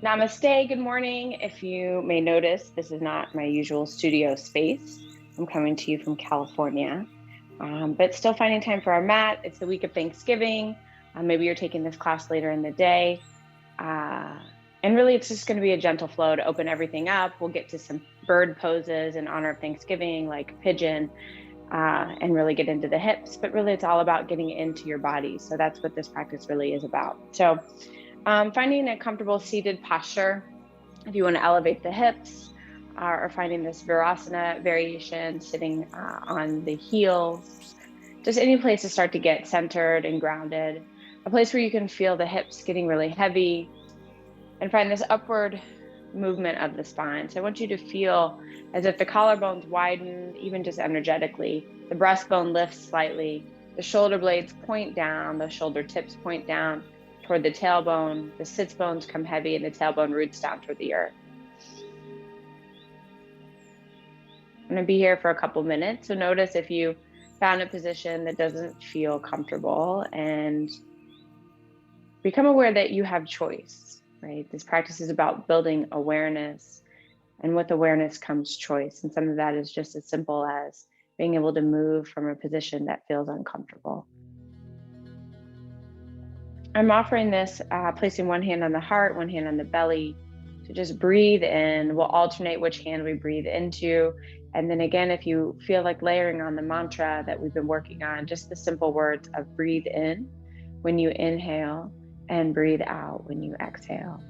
Namaste, good morning. If you may notice, this is not my usual studio space. I'm coming to you from California, but still finding time for our mat. It's the week of Thanksgiving. Maybe you're taking this class later in the day. And really, it's just going to be a gentle flow to open everything up. We'll get to some bird poses in honor of Thanksgiving, like pigeon, and really get into the hips. But really, it's all about getting into your body. So that's what this practice really is about. So finding a comfortable seated posture, if you want to elevate the hips, or finding this Virasana variation, sitting on the heels, just any place to start to get centered and grounded, a place where you can feel the hips getting really heavy, and find this upward movement of the spine. So I want you to feel as if the collarbones widen, even just energetically, the breastbone lifts slightly, the shoulder blades point down, the shoulder tips point down toward the tailbone, the sits bones come heavy, and the tailbone roots down toward the earth. I'm going to be here for a couple minutes. So notice if you found a position that doesn't feel comfortable, and become aware that you have choice, right? This practice is about building awareness, and with awareness comes choice. And some of that is just as simple as being able to move from a position that feels uncomfortable. I'm offering this, placing one hand on the heart, one hand on the belly, to just breathe in. We'll alternate which hand we breathe into. And then again, if you feel like layering on the mantra that we've been working on, just the simple words of breathe in when you inhale and breathe out when you exhale.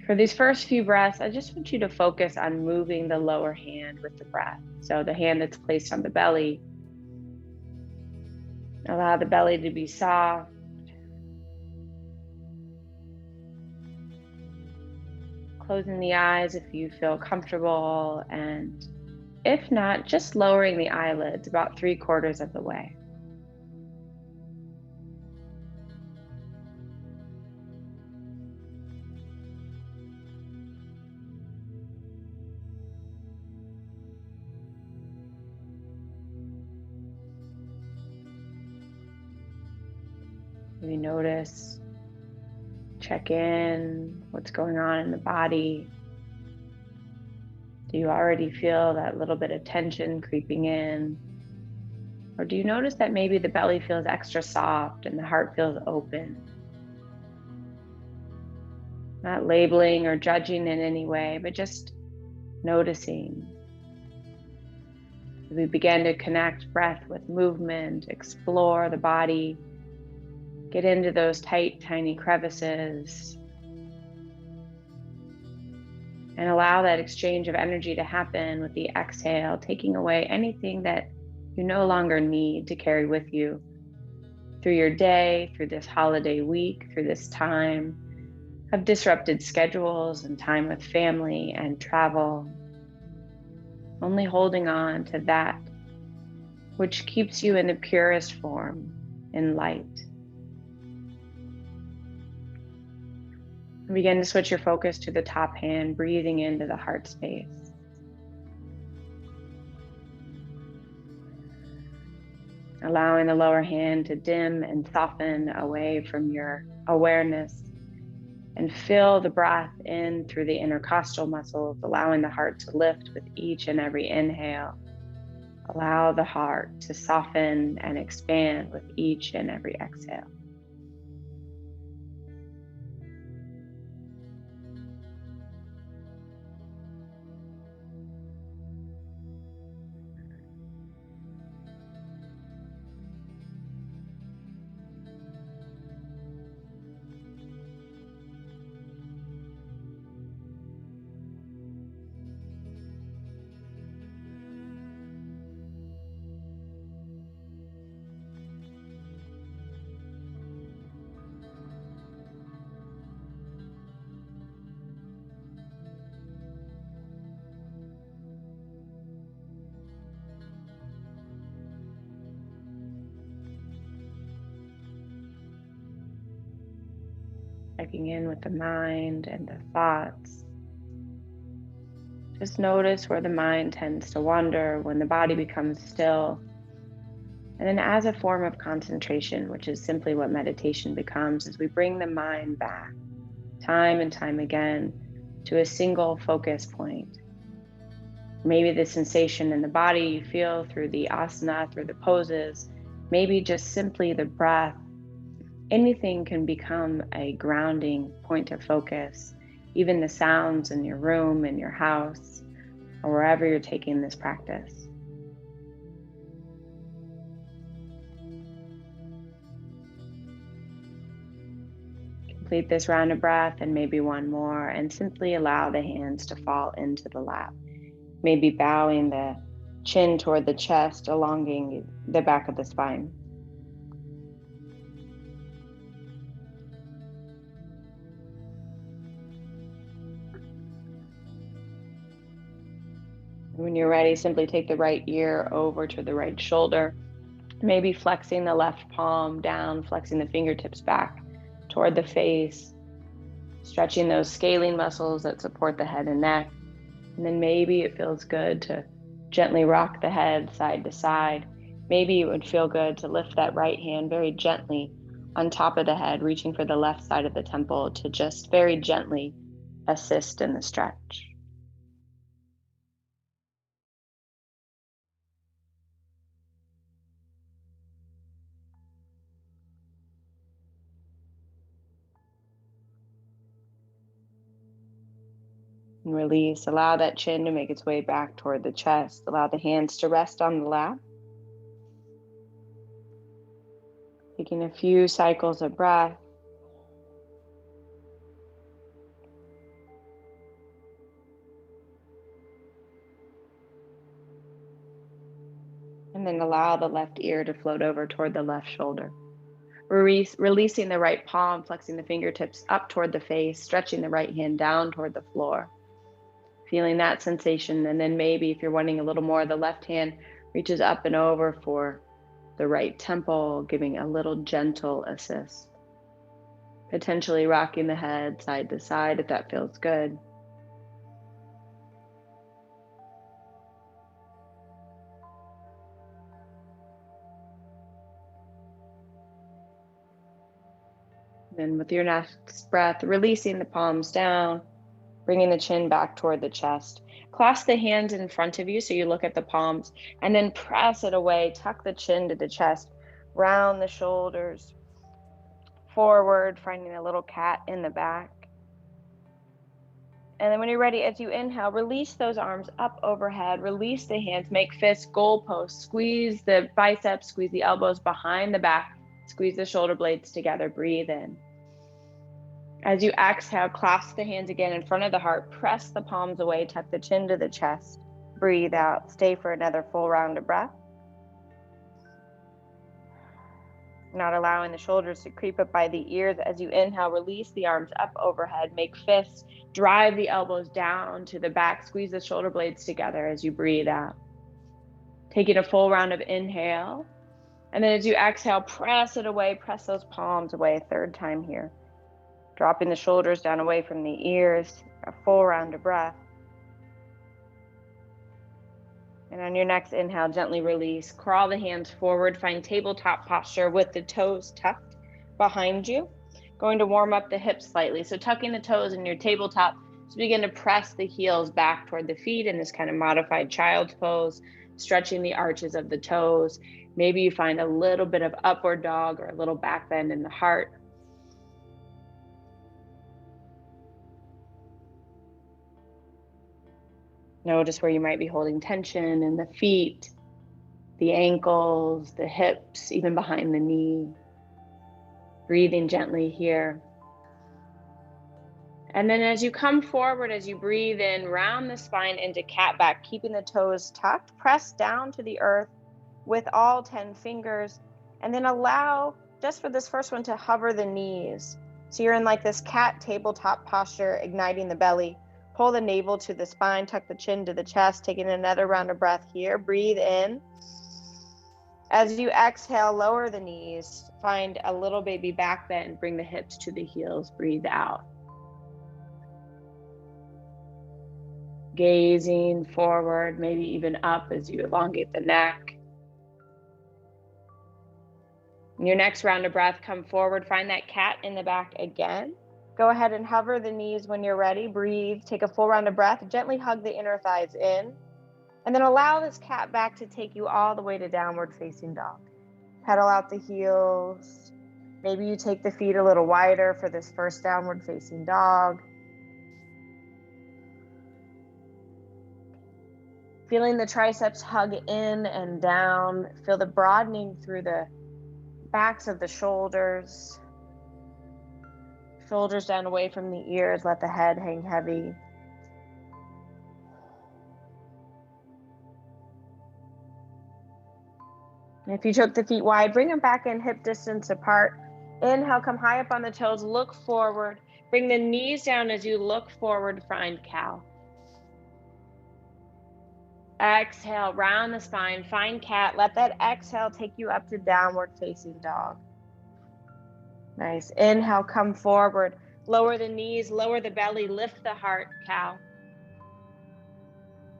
For these first few breaths, I just want you to focus on moving the lower hand with the breath. So the hand that's placed on the belly, allow the belly to be soft. Closing the eyes if you feel comfortable, and if not, just lowering the eyelids about 3/4 of the way. Maybe notice, check in, what's going on in the body. Do you already feel that little bit of tension creeping in? Or do you notice that maybe the belly feels extra soft and the heart feels open? Not labeling or judging in any way, but just noticing. We begin to connect breath with movement, explore the body, get into those tight, tiny crevices, and allow that exchange of energy to happen with the exhale, taking away anything that you no longer need to carry with you through your day, through this holiday week, through this time of disrupted schedules and time with family and travel. Only holding on to that which keeps you in the purest form, in light. Begin to switch your focus to the top hand, breathing into the heart space. Allowing the lower hand to dim and soften away from your awareness, and fill the breath in through the intercostal muscles, allowing the heart to lift with each and every inhale. Allow the heart to soften and expand with each and every exhale. Checking in with the mind and the thoughts. Just notice where the mind tends to wander, when the body becomes still. And then as a form of concentration, which is simply what meditation becomes, as we bring the mind back, time and time again to a single focus point. Maybe the sensation in the body you feel through the asana, through the poses, maybe just simply the breath. Anything can become a grounding point of focus, even the sounds in your room, in your house, or wherever you're taking this practice. Complete this round of breath and maybe one more, and simply allow the hands to fall into the lap. Maybe bowing the chin toward the chest, elongating the back of the spine. When you're ready, simply take the right ear over to the right shoulder, maybe flexing the left palm down, flexing the fingertips back toward the face, stretching those scaling muscles that support the head and neck. And then maybe it feels good to gently rock the head side to side. Maybe it would feel good to lift that right hand very gently on top of the head, reaching for the left side of the temple to just very gently assist in the stretch. And release. Allow that chin to make its way back toward the chest. Allow the hands to rest on the lap. Taking a few cycles of breath. And then allow the left ear to float over toward the left shoulder. Releasing the right palm, flexing the fingertips up toward the face, stretching the right hand down toward the floor. Feeling that sensation. And then maybe if you're wanting a little more, the left hand reaches up and over for the right temple, giving a little gentle assist. Potentially rocking the head side to side if that feels good. Then with your next breath, releasing the palms down, bringing the chin back toward the chest. Clasp the hands in front of you so you look at the palms, and then press it away. Tuck the chin to the chest, round the shoulders, forward, finding a little cat in the back. And then when you're ready, as you inhale, release those arms up overhead, release the hands, make fists goalposts, squeeze the biceps, squeeze the elbows behind the back, squeeze the shoulder blades together, breathe in. As you exhale, clasp the hands again in front of the heart, press the palms away, tuck the chin to the chest, breathe out, stay for another full round of breath. Not allowing the shoulders to creep up by the ears. As you inhale, release the arms up overhead, make fists, drive the elbows down to the back, squeeze the shoulder blades together as you breathe out. Taking a full round of inhale. And then as you exhale, press it away, press those palms away a third time here. Dropping the shoulders down away from the ears, a full round of breath. And on your next inhale, gently release. Crawl the hands forward, find tabletop posture with the toes tucked behind you. Going to warm up the hips slightly. So tucking the toes in your tabletop, so begin to press the heels back toward the feet in this kind of modified child's pose, stretching the arches of the toes. Maybe you find a little bit of upward dog or a little back bend in the heart. Notice where you might be holding tension in the feet, the ankles, the hips, even behind the knee. Breathing gently here. And then as you come forward, as you breathe in, round the spine into cat back, keeping the toes tucked, press down to the earth with all 10 fingers, and then allow, just for this first one, to hover the knees. So you're in like this cat tabletop posture, igniting the belly. Pull the navel to the spine, tuck the chin to the chest, taking another round of breath here. Breathe in. As you exhale, lower the knees, find a little baby back bend, bring the hips to the heels, breathe out. Gazing forward, maybe even up as you elongate the neck. In your next round of breath, come forward, find that cat in the back again. Go ahead and hover the knees when you're ready. Breathe, take a full round of breath, gently hug the inner thighs in, and then allow this cat back to take you all the way to downward facing dog. Pedal out the heels. Maybe you take the feet a little wider for this first downward facing dog. Feeling the triceps hug in and down. Feel the broadening through the backs of the shoulders. Shoulders down away from the ears. Let the head hang heavy. And if you took the feet wide, bring them back in hip distance apart. Inhale, come high up on the toes. Look forward. Bring the knees down as you look forward. Find cow. Exhale, round the spine, find cat. Let that exhale take you up to downward facing dog. Nice. Inhale, come forward. Lower the knees, lower the belly, lift the heart, cow.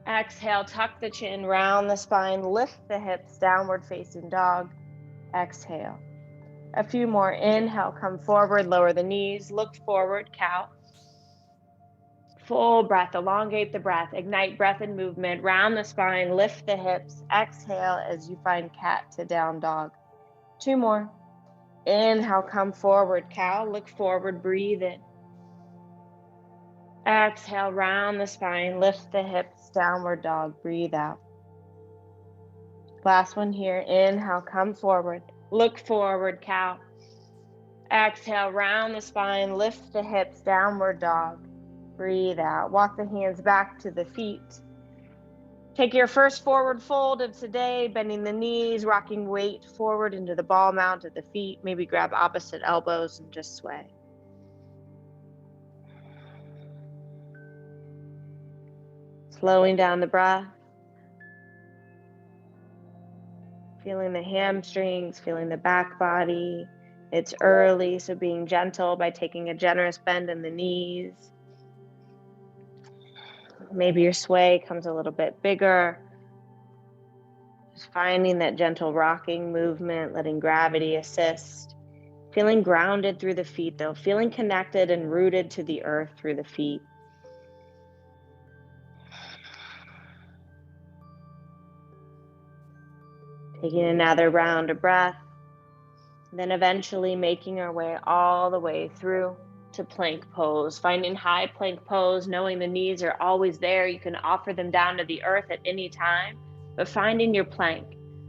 Exhale, tuck the chin, round the spine, lift the hips, downward facing dog. Exhale. A few more. Inhale, come forward, lower the knees, look forward, cow. Full breath, elongate the breath, ignite breath and movement, round the spine, lift the hips, exhale as you find cat to down dog. 2 more. Inhale, come forward, cow, look forward, breathe in. Exhale, round the spine, lift the hips, downward dog, breathe out. Last one here. Inhale, come forward, look forward, cow. Exhale, round the spine, lift the hips, downward dog. Breathe out. Walk the hands back to the feet. Take your first forward fold of today, bending the knees, rocking weight forward into the ball mount of the feet. Maybe grab opposite elbows and just sway. Slowing down the breath. Feeling the hamstrings, feeling the back body. It's early, so being gentle by taking a generous bend in the knees. Maybe your sway comes a little bit bigger. Just finding that gentle rocking movement, letting gravity assist. Feeling grounded through the feet though, feeling connected and rooted to the earth through the feet. Taking another round of breath, then eventually making our way all the way through to plank pose, finding high plank pose, knowing the knees are always there. You can offer them down to the earth at any time, but finding your plank.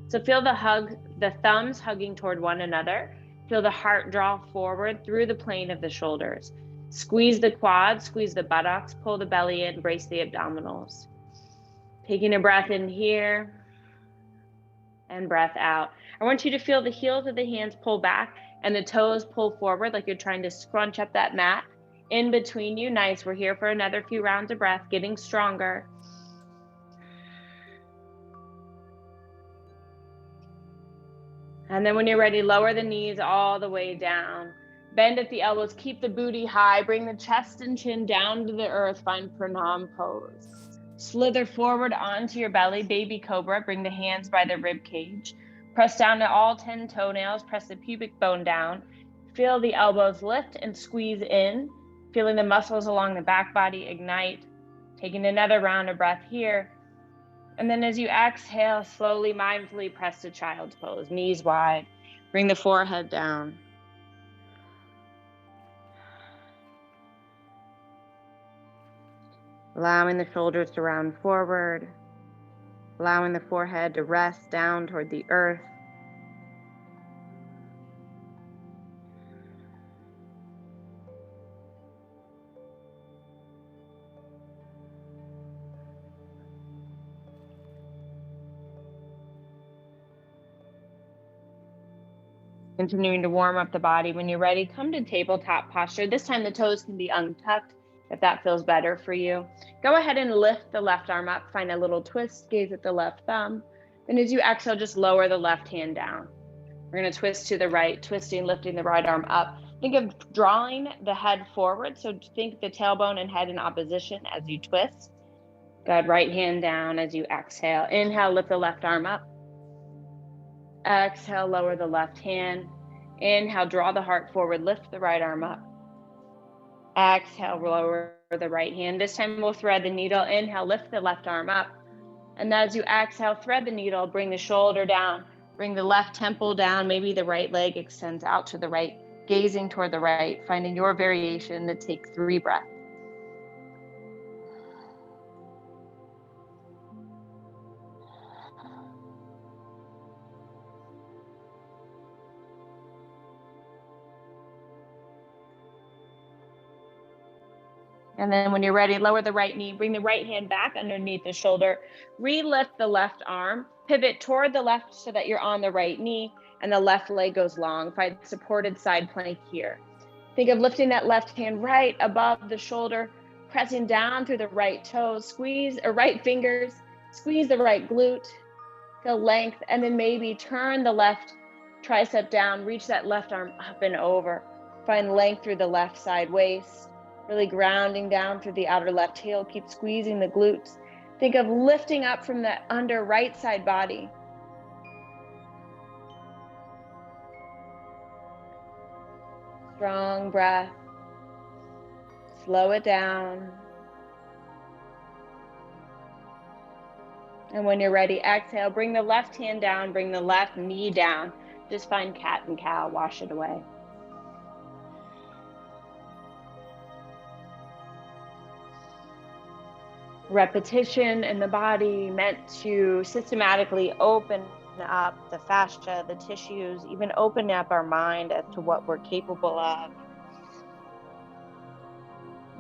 So feel the hug, the thumbs hugging toward one another. Feel the heart draw forward through the plane of the shoulders. Squeeze the quads, squeeze the buttocks, pull the belly in, brace the abdominals. Taking a breath in here and breath out. I want you to feel the heels of the hands pull back and the toes pull forward like you're trying to scrunch up that mat in between you. Nice. We're here for another few rounds of breath, getting stronger. And then when you're ready, lower the knees all the way down. Bend at the elbows, keep the booty high, bring the chest and chin down to the earth, find pranam pose. Slither forward onto your belly, baby cobra, bring the hands by the rib cage. Press down to all 10 toenails, press the pubic bone down. Feel the elbows lift and squeeze in, feeling the muscles along the back body ignite. Taking another round of breath here. And then as you exhale, slowly, mindfully press to child's pose, knees wide. Bring the forehead down. Allowing the shoulders to round forward. Allowing the forehead to rest down toward the earth. Continuing to warm up the body. When you're ready, come to tabletop posture. This time the toes can be untucked if that feels better for you. Go ahead and lift the left arm up. Find a little twist, gaze at the left thumb. And as you exhale, just lower the left hand down. We're going to twist to the right, twisting, lifting the right arm up. Think of drawing the head forward. So think the tailbone and head in opposition as you twist. Good. Right hand down as you exhale. Inhale, lift the left arm up. Exhale, lower the left hand. Inhale, draw the heart forward, lift the right arm up. Exhale, lower the right hand. This time we'll thread the needle. Inhale, lift the left arm up. And as you exhale, thread the needle, bring the shoulder down, bring the left temple down. Maybe the right leg extends out to the right, gazing toward the right, finding your variation to take 3 breaths. And then when you're ready, lower the right knee, bring the right hand back underneath the shoulder, re-lift the left arm, pivot toward the left so that you're on the right knee and the left leg goes long. Find supported side plank here. Think of lifting that left hand right above the shoulder, pressing down through the right toes, squeeze or right fingers, squeeze the right glute, feel length, and then maybe turn the left tricep down, reach that left arm up and over. Find length through the left side waist. Really grounding down through the outer left heel. Keep squeezing the glutes. Think of lifting up from the under right side body. Strong breath. Slow it down. And when you're ready, exhale, bring the left hand down, bring the left knee down. Just find cat and cow, wash it away. Repetition in the body meant to systematically open up the fascia, the tissues, even open up our mind as to what we're capable of.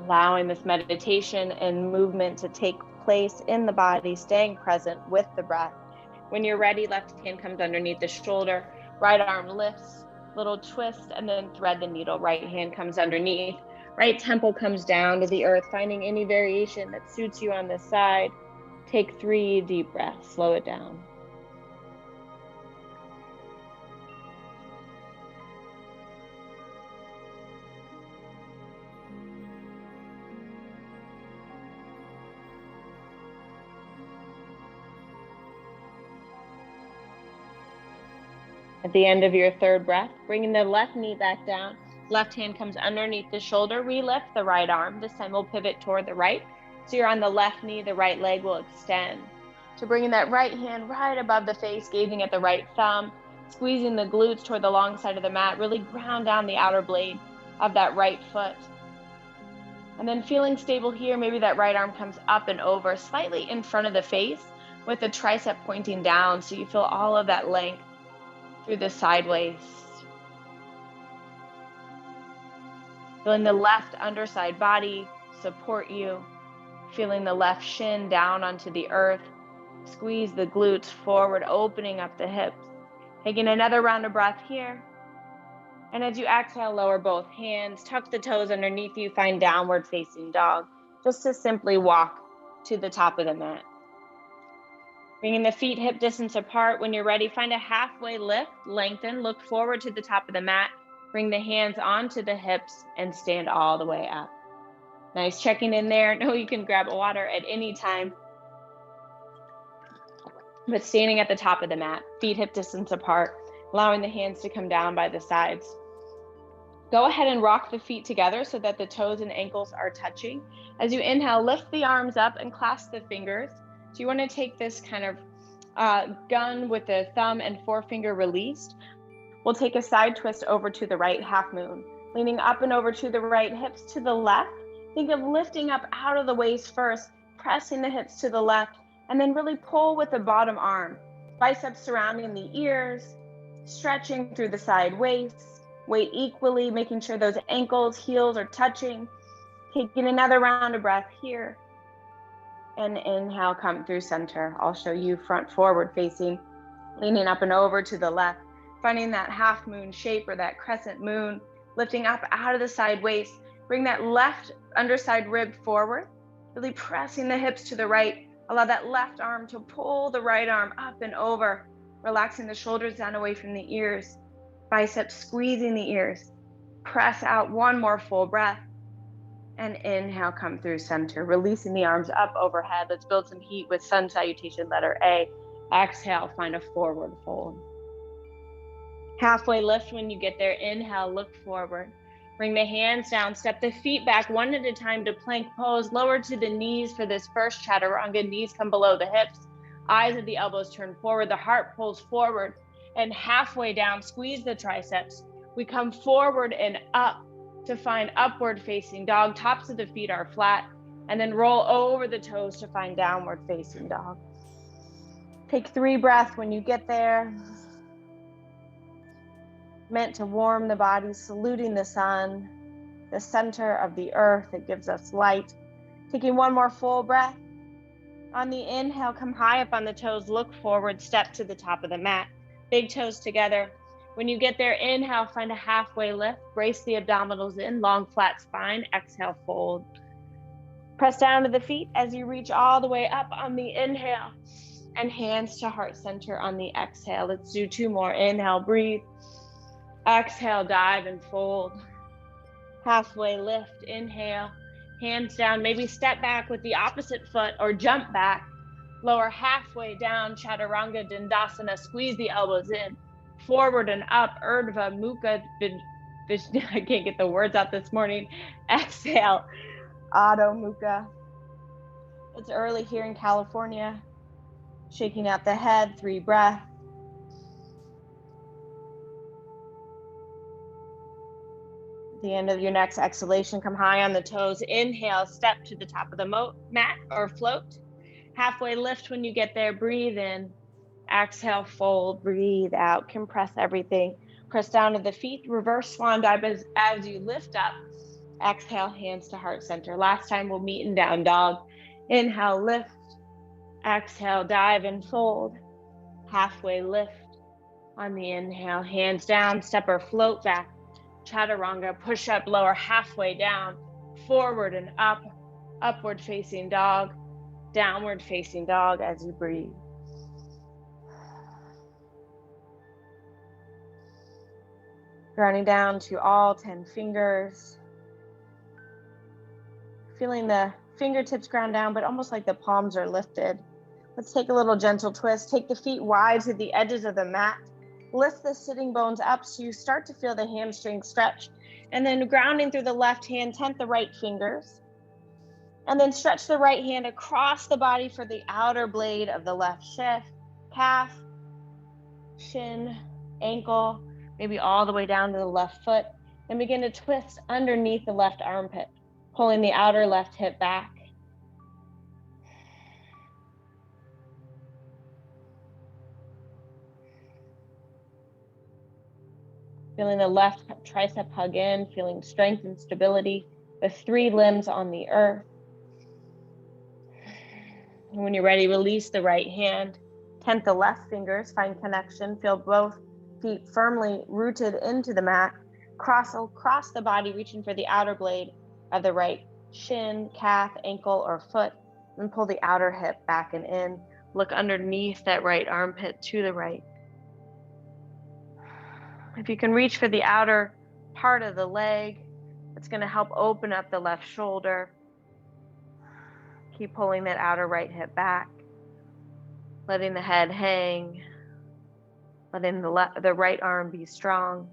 Allowing this meditation and movement to take place in the body, staying present with the breath. When you're ready, left hand comes underneath the shoulder, right arm lifts, little twist, and then thread the needle. Right hand comes underneath. Right temple comes down to the earth, finding any variation that suits you on this side. Take 3 deep breaths, slow it down. At the end of your 3rd breath, bringing the left knee back down. Left hand comes underneath the shoulder, re-lift the right arm. This time we'll pivot toward the right. So you're on the left knee, the right leg will extend. So bringing that right hand right above the face, gazing at the right thumb, squeezing the glutes toward the long side of the mat, really ground down the outer blade of that right foot. And then feeling stable here, maybe that right arm comes up and over, slightly in front of the face with the tricep pointing down. So you feel all of that length through the sideways. Feeling the left underside body support you. Feeling the left shin down onto the earth. Squeeze the glutes forward, opening up the hips. Taking another round of breath here. And as you exhale, lower both hands, tuck the toes underneath you, find downward facing dog. Just to simply walk to the top of the mat. Bringing the feet hip distance apart. When you're ready, find a halfway lift, lengthen, look forward to the top of the mat. Bring the hands onto the hips and stand all the way up. Nice checking in there. Know you can grab water at any time. But standing at the top of the mat, feet hip distance apart, allowing the hands to come down by the sides. Go ahead and rock the feet together so that the toes and ankles are touching. As you inhale, lift the arms up and clasp the fingers. So you want to take this kind of gun with the thumb and forefinger released. We'll take a side twist over to the right, half moon. Leaning up and over to the right, hips to the left. Think of lifting up out of the waist first, pressing the hips to the left, and then really pull with the bottom arm. Biceps surrounding the ears, stretching through the side waist. Weight equally, making sure those ankles, heels are touching. Taking another round of breath here. And inhale, come through center. I'll show you front forward facing, leaning up and over to the left. Finding that half moon shape or that crescent moon, lifting up out of the side waist. Bring that left underside rib forward, really pressing the hips to the right. Allow that left arm to pull the right arm up and over, relaxing the shoulders down away from the ears, biceps squeezing the ears. Press out, one more full breath. And inhale, come through center, releasing the arms up overhead. Let's build some heat with sun salutation, letter A. Exhale, find a forward fold. Halfway lift when you get there. Inhale, look forward. Bring the hands down, step the feet back one at a time to plank pose. Lower to the knees for this first chaturanga. Knees come below the hips. Eyes of the elbows turn forward. The heart pulls forward. And halfway down, squeeze the triceps. We come forward and up to find upward facing dog. Tops of the feet are flat. And then roll over the toes to find downward facing dog. Take 3 breaths when you get there. Meant to warm the body, saluting the sun, the center of the earth that gives us light. Taking one more full breath. On the inhale, come high up on the toes, look forward, step to the top of the mat. Big toes together. When you get there, inhale, find a halfway lift. Brace the abdominals in, long flat spine. Exhale, fold. Press down to the feet as you reach all the way up on the inhale. And hands to heart center on the exhale. Let's do 2 more. Inhale, breathe. Exhale, dive and fold. Halfway lift, inhale, hands down, maybe step back with the opposite foot or jump back. Lower halfway down, chaturanga dandasana, squeeze the elbows in. Forward and up, urdhva mukha, I can't get the words out this morning. Exhale, adho mukha. It's early here in California. Shaking out the head, 3 breaths. At the end of your next exhalation, come high on the toes. Inhale, step to the top of the mat or float. Halfway lift when you get there, breathe in. Exhale, fold, breathe out, compress everything. Press down to the feet, reverse swan dive as you lift up. Exhale, hands to heart center. Last time we'll meet in down dog. Inhale, lift. Exhale, dive and fold. Halfway lift. On the inhale, hands down, step or float back. Chaturanga, push up, lower halfway down, forward and up, upward facing dog, downward facing dog as you breathe. Grounding down to all 10 fingers. Feeling the fingertips ground down, but almost like the palms are lifted. Let's take a little gentle twist. Take the feet wide to the edges of the mat. Lift the sitting bones up so you start to feel the hamstring stretch. And then grounding through the left hand, tent the right fingers. And then stretch the right hand across the body for the outer blade of the left calf, shin, ankle, maybe all the way down to the left foot. And begin to twist underneath the left armpit, pulling the outer left hip back. Feeling the left tricep hug in, feeling strength and stability, the 3 limbs on the earth. And when you're ready, release the right hand, tent the left fingers, find connection, feel both feet firmly rooted into the mat, cross the body, reaching for the outer blade of the right shin, calf, ankle, or foot, and pull the outer hip back and in. Look underneath that right armpit to the right. If you can reach for the outer part of the leg, it's going to help open up the left shoulder. Keep pulling that outer right hip back, letting the head hang, letting the right arm be strong.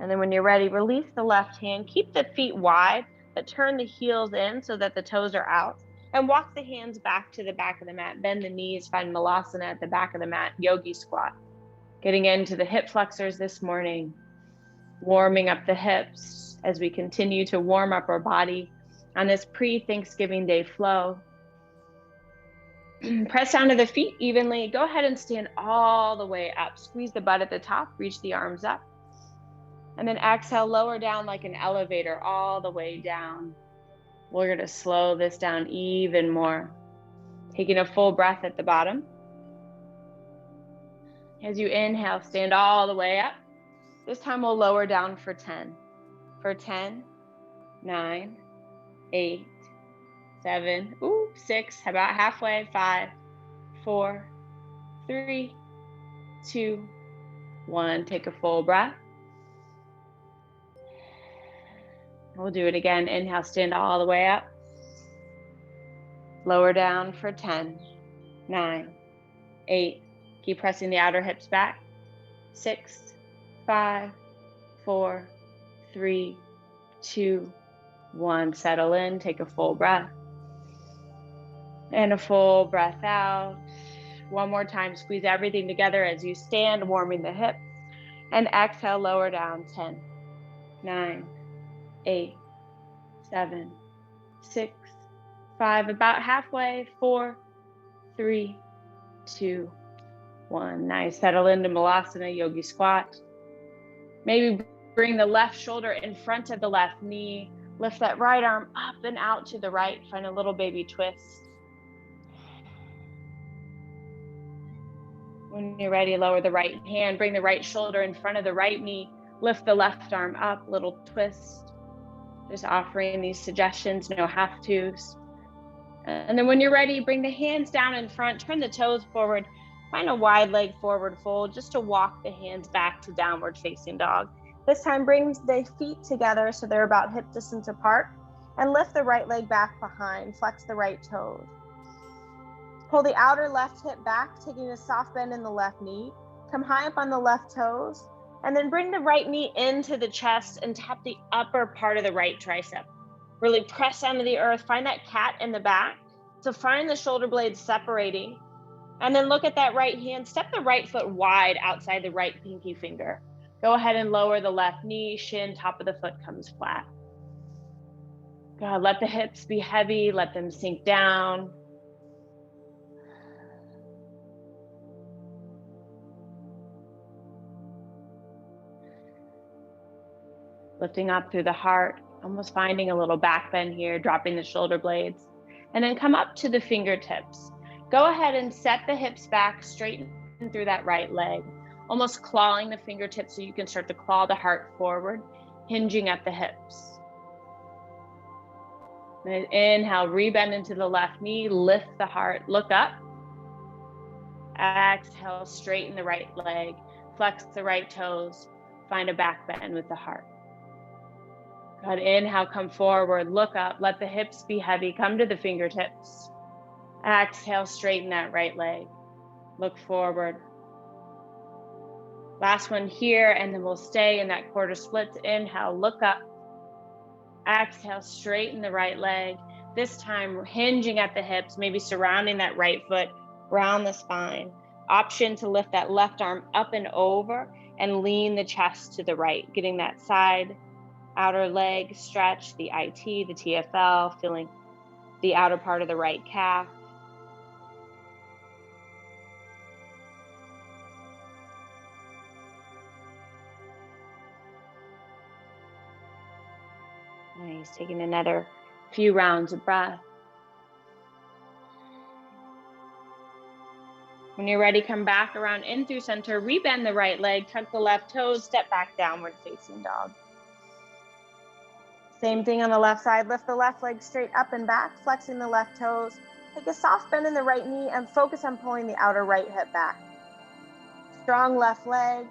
And then when you're ready, release the left hand. Keep the feet wide, but turn the heels in so that the toes are out. And walk the hands back to the back of the mat. Bend the knees, find Malasana at the back of the mat, yogi squat. Getting into the hip flexors this morning, warming up the hips as we continue to warm up our body on this pre-Thanksgiving Day flow. Press down to the feet evenly. Go ahead and stand all the way up. Squeeze the butt at the top, reach the arms up. And then exhale, lower down like an elevator all the way down. We're going to slow this down even more. Taking a full breath at the bottom. As you inhale, stand all the way up. This time we'll lower down for 10. For 10, 9, 8, 7, 6, about halfway, 5, 4, 3, 2, 1. Take a full breath. We'll do it again. Inhale, stand all the way up. Lower down for 10, 9, 8. Keep pressing the outer hips back. 6, 5, 4, 3, 2, 1. Settle in, take a full breath. And a full breath out. One more time, squeeze everything together as you stand, warming the hips. And exhale, lower down. 10, 9, 8, 7, 6, 5, about halfway. 4, 3, 2, 1. Nice. Settle into Malasana, Yogi Squat. Maybe bring the left shoulder in front of the left knee. Lift that right arm up and out to the right. Find a little baby twist. When you're ready, lower the right hand. Bring the right shoulder in front of the right knee. Lift the left arm up, little twist. Just offering these suggestions, no have-tos. And then when you're ready, bring the hands down in front. Turn the toes forward. Find a wide leg forward fold just to walk the hands back to downward facing dog. This time, bring the feet together so they're about hip distance apart. And lift the right leg back behind. Flex the right toes. Pull the outer left hip back, taking a soft bend in the left knee. Come high up on the left toes. And then bring the right knee into the chest and tap the upper part of the right tricep. Really press onto the earth. Find that cat in the back. So find the shoulder blades separating. And then look at that right hand. Step the right foot wide outside the right pinky finger. Go ahead and lower the left knee. Shin, top of the foot comes flat. God, let the hips be heavy. Let them sink down. Lifting up through the heart, almost finding a little back bend here, dropping the shoulder blades. And then come up to the fingertips. Go ahead and set the hips back, straighten through that right leg, almost clawing the fingertips so you can start to claw the heart forward, hinging at the hips. And inhale, rebend into the left knee, lift the heart, look up. Exhale, straighten the right leg, flex the right toes, find a back bend with the heart. Good. Inhale, come forward, look up, let the hips be heavy, come to the fingertips. Exhale, straighten that right leg, look forward. Last one here, and then we'll stay in that quarter splits. Inhale, look up. Exhale, straighten the right leg. This time, hinging at the hips, maybe surrounding that right foot, round the spine. Option to lift that left arm up and over and lean the chest to the right, getting that side outer leg stretch, the IT, the TFL, feeling the outer part of the right calf. Nice, taking another few rounds of breath. When you're ready, come back around in through center, rebend the right leg, tuck the left toes, step back, downward facing dog. Same thing on the left side, lift the left leg straight up and back, flexing the left toes. Take a soft bend in the right knee and focus on pulling the outer right hip back. Strong left leg.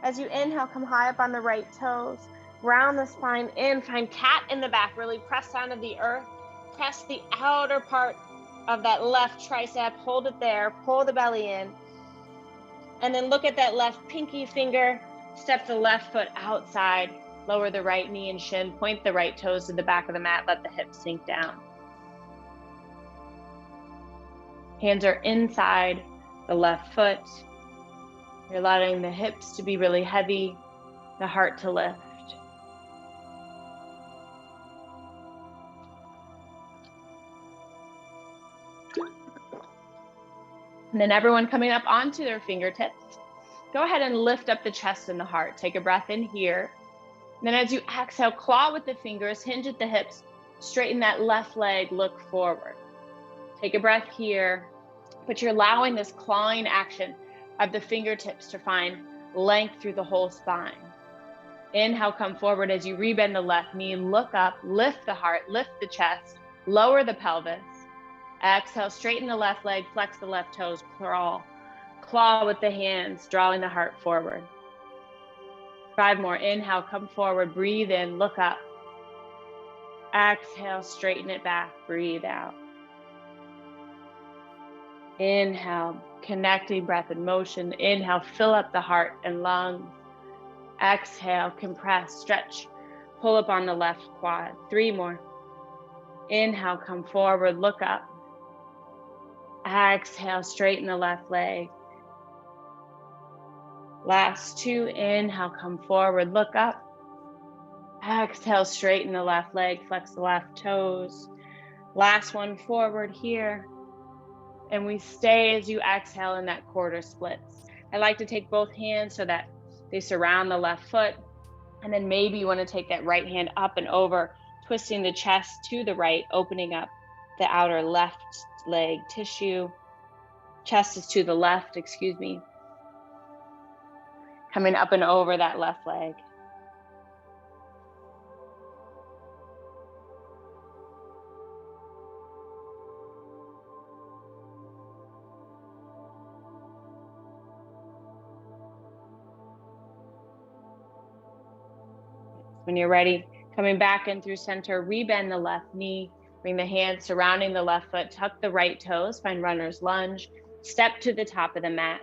As you inhale, come high up on the right toes. Round the spine in, find cat in the back, really press down to the earth. Press the outer part of that left tricep, hold it there, pull the belly in. And then look at that left pinky finger, step the left foot outside, lower the right knee and shin, point the right toes to the back of the mat, let the hips sink down. Hands are inside the left foot. You're allowing the hips to be really heavy, the heart to lift. And then everyone coming up onto their fingertips. Go ahead and lift up the chest and the heart. Take a breath in here. And then as you exhale, claw with the fingers, hinge at the hips, straighten that left leg, look forward. Take a breath here, but you're allowing this clawing action of the fingertips to find length through the whole spine. Inhale, come forward as you rebend the left knee, look up, lift the heart, lift the chest, lower the pelvis. Exhale, straighten the left leg, flex the left toes, crawl. Claw with the hands, drawing the heart forward. 5 more. Inhale, come forward, breathe in, look up. Exhale, straighten it back, breathe out. Inhale, connecting breath and motion. Inhale, fill up the heart and lungs. Exhale, compress, stretch, pull up on the left quad. 3 more. Inhale, come forward, look up. Exhale, straighten the left leg. Last 2, inhale, come forward, look up. Exhale, straighten the left leg, flex the left toes. Last one, forward here. And we stay as you exhale in that quarter splits. I like to take both hands so that they surround the left foot. And then maybe you want to take that right hand up and over, twisting the chest to the right, opening up the outer left leg tissue. Chest is to the left, excuse me. Coming up and over that left leg. When you're ready, coming back in through center, rebend the left knee, bring the hands surrounding the left foot, tuck the right toes, find runner's lunge, step to the top of the mat.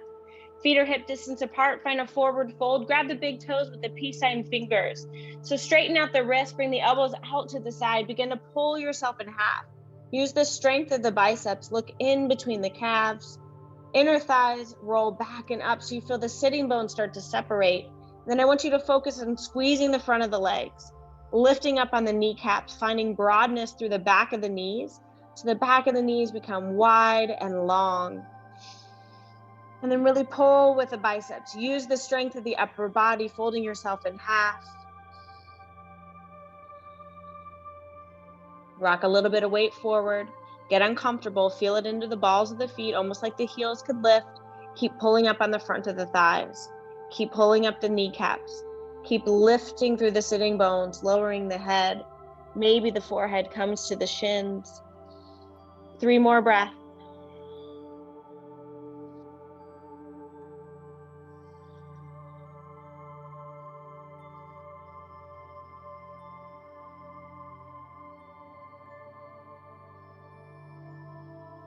Feet are hip distance apart, find a forward fold, grab the big toes with the peace sign fingers. So straighten out the wrist, bring the elbows out to the side, begin to pull yourself in half. Use the strength of the biceps, look in between the calves, inner thighs roll back and up so you feel the sitting bones start to separate. Then I want you to focus on squeezing the front of the legs, lifting up on the kneecaps, finding broadness through the back of the knees. So the back of the knees become wide and long. And then really pull with the biceps. Use the strength of the upper body, folding yourself in half. Rock a little bit of weight forward. Get uncomfortable. Feel it into the balls of the feet, almost like the heels could lift. Keep pulling up on the front of the thighs. Keep pulling up the kneecaps. Keep lifting through the sitting bones, lowering the head. Maybe the forehead comes to the shins. 3 more breaths.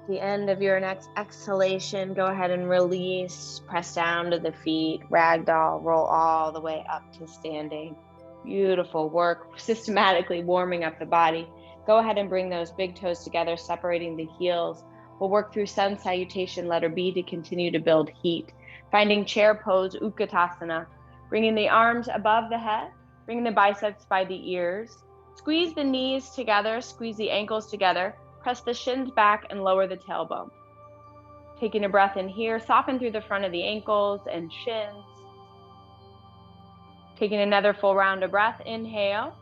The end of your next exhalation, go ahead and release, press down to the feet, ragdoll, roll all the way up to standing. Beautiful work, systematically warming up the body. Go ahead and bring those big toes together, separating the heels. We'll work through sun salutation, letter B, to continue to build heat. Finding chair pose, Utkatasana. Bringing the arms above the head, bringing the biceps by the ears. Squeeze the knees together, squeeze the ankles together. Press the shins back and lower the tailbone. Taking a breath in here, soften through the front of the ankles and shins. Taking another full round of breath, inhale.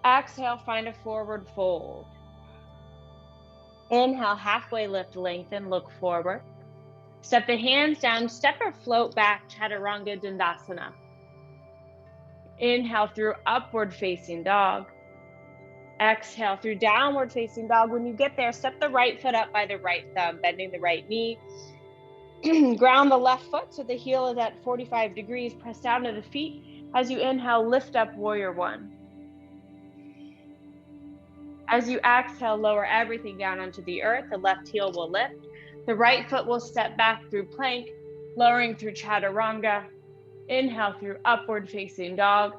Exhale, find a forward fold. Inhale, halfway lift, lengthen, look forward. Step the hands down, step or float back, Chaturanga Dandasana. Inhale through upward facing dog. Exhale through downward facing dog. When you get there, step the right foot up by the right thumb, bending the right knee. Ground the left foot so the heel is at 45 degrees. Press down to the feet. As you inhale, lift up, warrior one. As you exhale, lower everything down onto the earth. The left heel will lift. The right foot will step back through plank, lowering through chaturanga. Inhale through upward facing dog.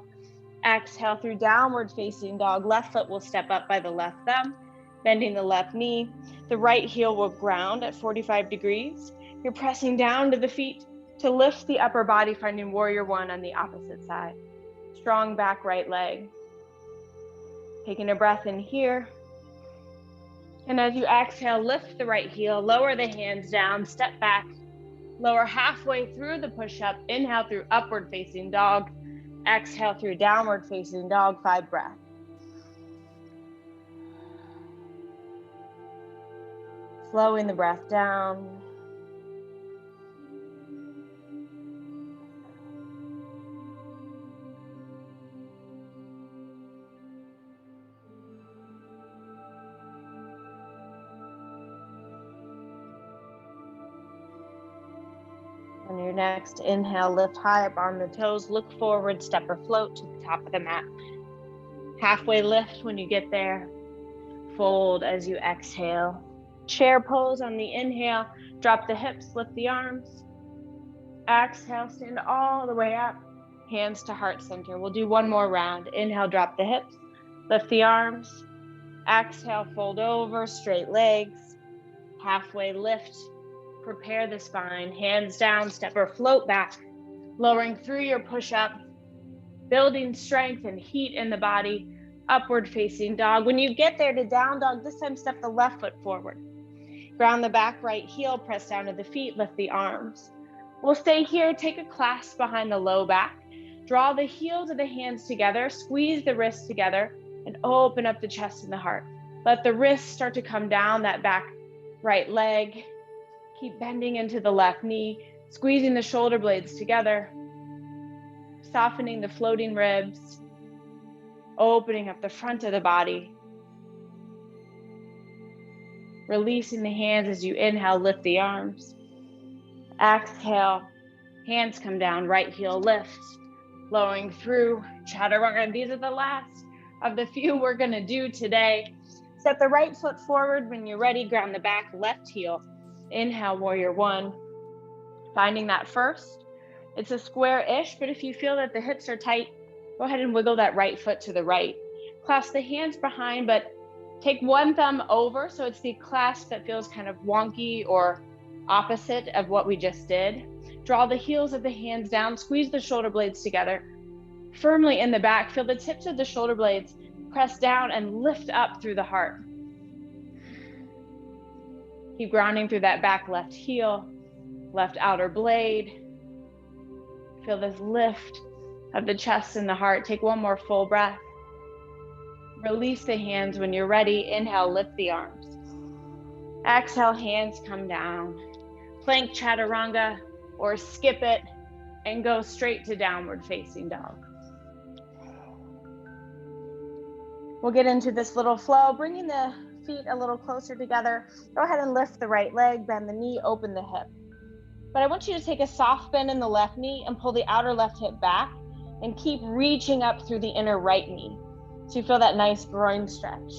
Exhale through downward facing dog. Left foot will step up by the left thumb, bending the left knee. The right heel will ground at 45 degrees. You're pressing down to the feet to lift the upper body, finding warrior one on the opposite side. Strong back right leg. Taking a breath in here. And as you exhale, lift the right heel, lower the hands down, step back, lower halfway through the push-up. Inhale through upward facing dog. Exhale through downward facing dog, 5 breaths. Slowing the breath down. On your next inhale, lift high up on the toes, look forward, step or float to the top of the mat. Halfway lift when you get there. Fold as you exhale. Chair pose on the inhale. Drop the hips, lift the arms. Exhale, stand all the way up. Hands to heart center. We'll do one more round. Inhale, drop the hips, lift the arms. Exhale, fold over, straight legs. Halfway lift, prepare the spine. Hands down, step or float back. Lowering through your push-up. Building strength and heat in the body. Upward facing dog. When you get there to down dog, this time step the left foot forward. Ground the back right heel, press down to the feet, lift the arms. We'll stay here, take a clasp behind the low back. Draw the heels of the hands together, squeeze the wrists together, and open up the chest and the heart. Let the wrists start to come down that back right leg. Keep bending into the left knee, squeezing the shoulder blades together, softening the floating ribs, opening up the front of the body. Releasing the hands as you inhale, lift the arms. Exhale, hands come down, right heel lifts, flowing through chaturanga. And these are the last of the few we're gonna do today. Step the right foot forward. When you're ready, ground the back left heel. Inhale, warrior one. Finding that first. It's a square-ish, but if you feel that the hips are tight, go ahead and wiggle that right foot to the right. Clasp the hands behind, but take one thumb over, so it's the clasp that feels kind of wonky or opposite of what we just did. Draw the heels of the hands down, squeeze the shoulder blades together. Firmly in the back, feel the tips of the shoulder blades press down and lift up through the heart. Keep grounding through that back left heel, left outer blade. Feel this lift of the chest and the heart. Take one more full breath. Release the hands when you're ready. Inhale, lift the arms. Exhale, hands come down. Plank chaturanga or skip it and go straight to downward facing dog. We'll get into this little flow, bringing the feet a little closer together. Go ahead and lift the right leg, bend the knee, open the hip. But I want you to take a soft bend in the left knee and pull the outer left hip back and keep reaching up through the inner right knee. So you feel that nice groin stretch.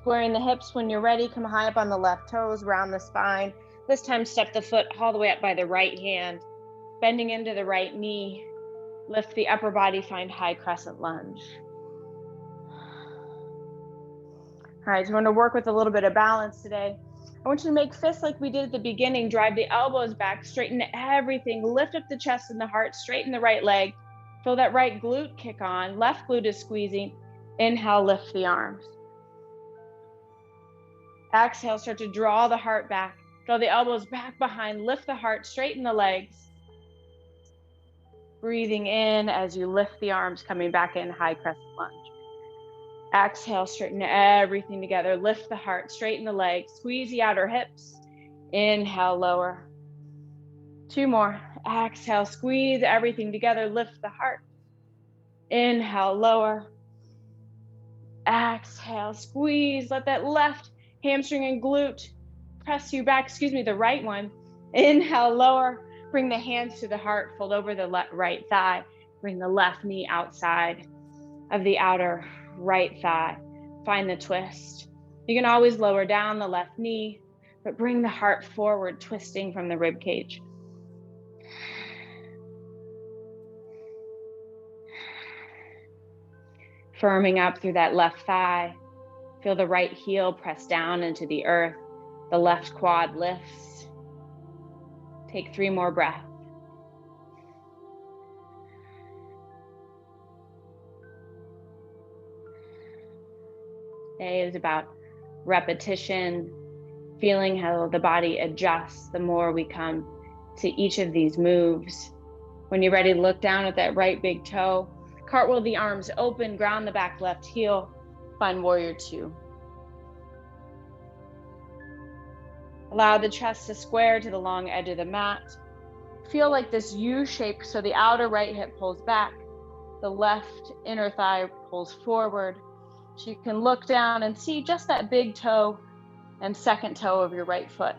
Squaring the hips when you're ready, come high up on the left toes, round the spine. This time step the foot all the way up by the right hand, bending into the right knee. Lift the upper body, find high crescent lunge. All right, so we're gonna work with a little bit of balance today. I want you to make fists like we did at the beginning. Drive the elbows back, straighten everything. Lift up the chest and the heart, straighten the right leg. Feel that right glute kick on. Left glute is squeezing. Inhale, lift the arms. Exhale, start to draw the heart back. Draw the elbows back behind, lift the heart, straighten the legs. Breathing in as you lift the arms, coming back in, high crescent lunge. Exhale, straighten everything together. Lift the heart, straighten the legs, squeeze the outer hips. Inhale, lower. Two more. Exhale, squeeze everything together. Lift the heart. Inhale, lower. Exhale, squeeze. Let that left hamstring and glute press you back. The right one. Inhale, lower. Bring the hands to the heart. Fold over the right thigh. Bring the left knee outside of the outer right thigh. Find the twist. You can always lower down the left knee, but bring the heart forward, twisting from the rib cage. Firming up through that left thigh. Feel the right heel press down into the earth. The left quad lifts. Take 3 more breaths. Today is about repetition, feeling how the body adjusts the more we come to each of these moves. When you're ready, look down at that right big toe. Cartwheel the arms open, ground the back left heel. Find warrior two. Allow the chest to square to the long edge of the mat. Feel like this U shape, so the outer right hip pulls back, the left inner thigh pulls forward. So you can look down and see just that big toe and second toe of your right foot.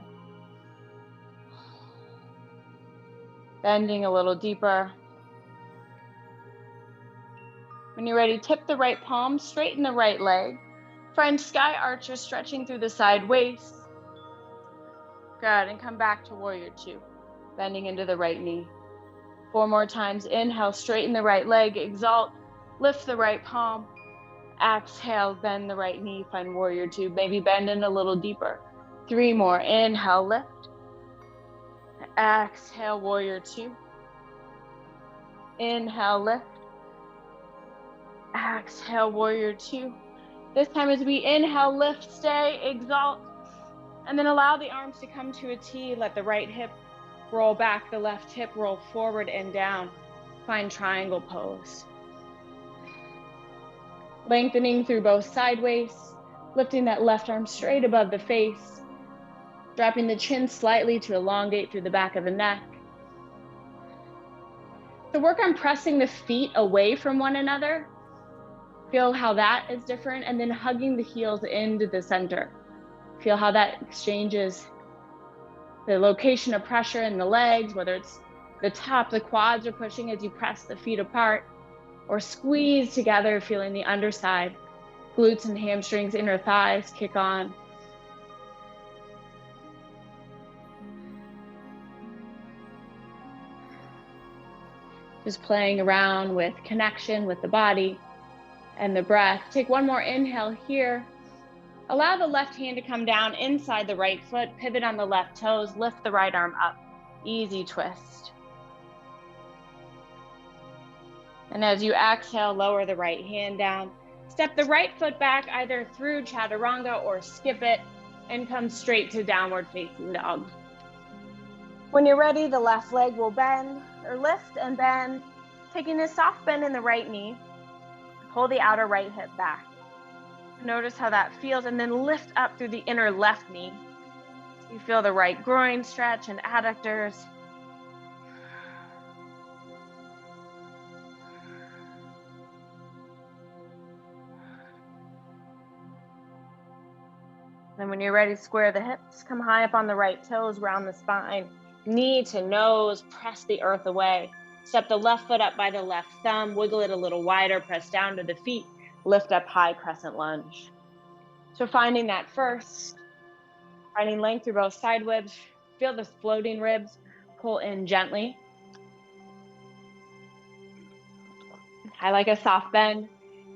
Bending a little deeper. When you're ready, tip the right palm, straighten the right leg. Find sky archer stretching through the side waist. Good, and come back to warrior two, bending into the right knee. 4 more times. Inhale, straighten the right leg, exalt, lift the right palm. Exhale, bend the right knee, find warrior two, maybe bend in a little deeper. 3 more. Inhale, lift. Exhale, warrior two. Inhale, lift. Exhale, warrior two. This time as we inhale, lift, stay, exalt, and then allow the arms to come to a T. Let the right hip roll back, the left hip roll forward and down. Find triangle pose. Lengthening through both sideways, lifting that left arm straight above the face, dropping the chin slightly to elongate through the back of the neck. So work on pressing the feet away from one another. Feel how that is different, and then hugging the heels into the center. Feel how that exchanges the location of pressure in the legs, whether it's the top, the quads are pushing as you press the feet apart, or squeeze together, feeling the underside, glutes and hamstrings, inner thighs kick on. Just playing around with connection with the body and the breath. Take one more inhale here. Allow the left hand to come down inside the right foot, pivot on the left toes, lift the right arm up. Easy twist. And as you exhale, lower the right hand down. Step the right foot back either through chaturanga or skip it and come straight to downward facing dog. When you're ready, the left leg will bend or lift and bend, taking a soft bend in the right knee. Pull the outer right hip back. Notice how that feels, and then lift up through the inner left knee. You feel the right groin stretch and adductors. And when you're ready, square the hips, come high up on the right toes, round the spine, knee to nose, press the earth away. Step the left foot up by the left thumb, wiggle it a little wider, press down to the feet, lift up high crescent lunge. So finding that first, finding length through both side ribs, feel the floating ribs, pull in gently. I like a soft bend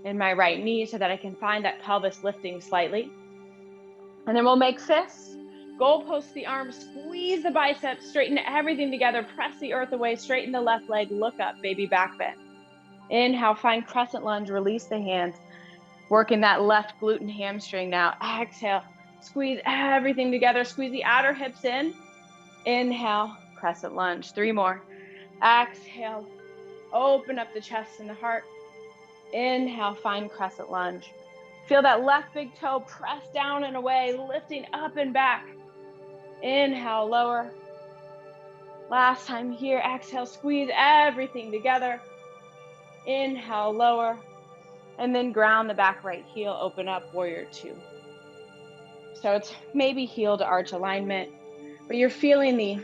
in my right knee so that I can find that pelvis lifting slightly. And then we'll make fists, goalpost the arms, squeeze the biceps, straighten everything together, press the earth away, straighten the left leg, look up, baby back bend. Inhale, find crescent lunge, release the hands, working that left glute and hamstring now. Exhale, squeeze everything together, squeeze the outer hips in. Inhale, crescent lunge, 3 more. Exhale, open up the chest and the heart. Inhale, find crescent lunge. Feel that left big toe press down and away, lifting up and back. Inhale, lower. Last time here, exhale, squeeze everything together. Inhale, lower. And then ground the back right heel, open up, warrior two. So it's maybe heel to arch alignment, but you're feeling the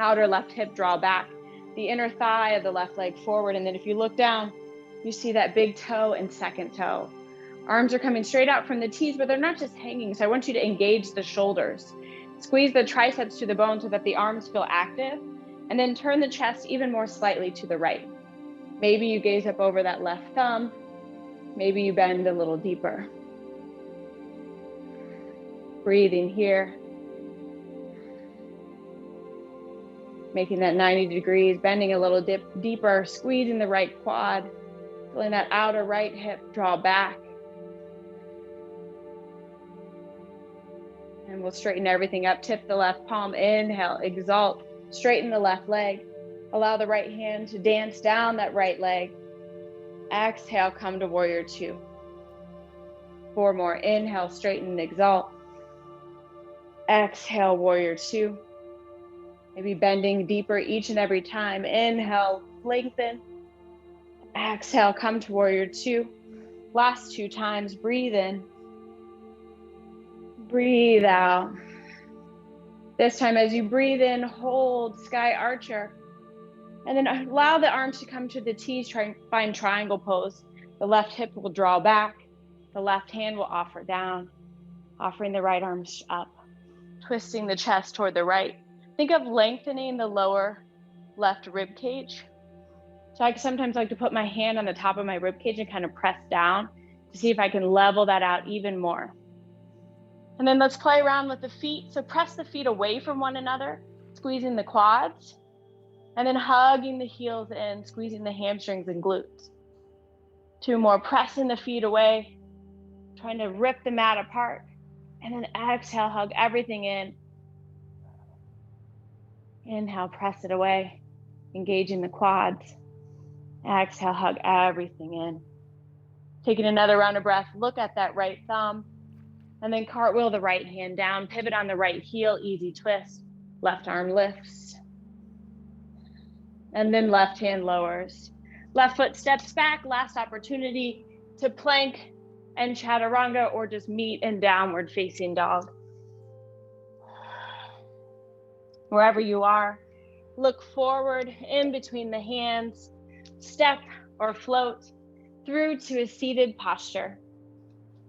outer left hip draw back, the inner thigh of the left leg forward. And then if you look down, you see that big toe and second toe. Arms are coming straight out from the T's, but they're not just hanging. So I want you to engage the shoulders. Squeeze the triceps to the bone so that the arms feel active, and then turn the chest even more slightly to the right. Maybe you gaze up over that left thumb. Maybe you bend a little deeper. Breathing here. Making that 90 degrees, bending a little deeper, squeezing the right quad, feeling that outer right hip draw back. And we'll straighten everything up, tip the left palm, inhale, exalt, straighten the left leg. Allow the right hand to dance down that right leg. Exhale, come to warrior two. 4 more, inhale, straighten, exalt. Exhale, warrior two. Maybe bending deeper each and every time. Inhale, lengthen. Exhale, come to warrior two. Last 2 times, breathe in. Breathe out. This time as you breathe in, hold sky archer. And then allow the arms to come to the T's, try and find triangle pose. The left hip will draw back. The left hand will offer down, offering the right arms up, twisting the chest toward the right. Think of lengthening the lower left rib cage. So I sometimes like to put my hand on the top of my rib cage and kind of press down to see if I can level that out even more. And then let's play around with the feet. So press the feet away from one another, squeezing the quads, and then hugging the heels in, squeezing the hamstrings and glutes. 2 more, pressing the feet away, trying to rip the mat apart. And then exhale, hug everything in. Inhale, press it away, engaging the quads. Exhale, hug everything in. Taking another round of breath, look at that right thumb, and then cartwheel the right hand down, pivot on the right heel, easy twist. Left arm lifts. And then left hand lowers. Left foot steps back, last opportunity to plank and chaturanga, or just meet in downward facing dog. Wherever you are, look forward in between the hands, step or float through to a seated posture.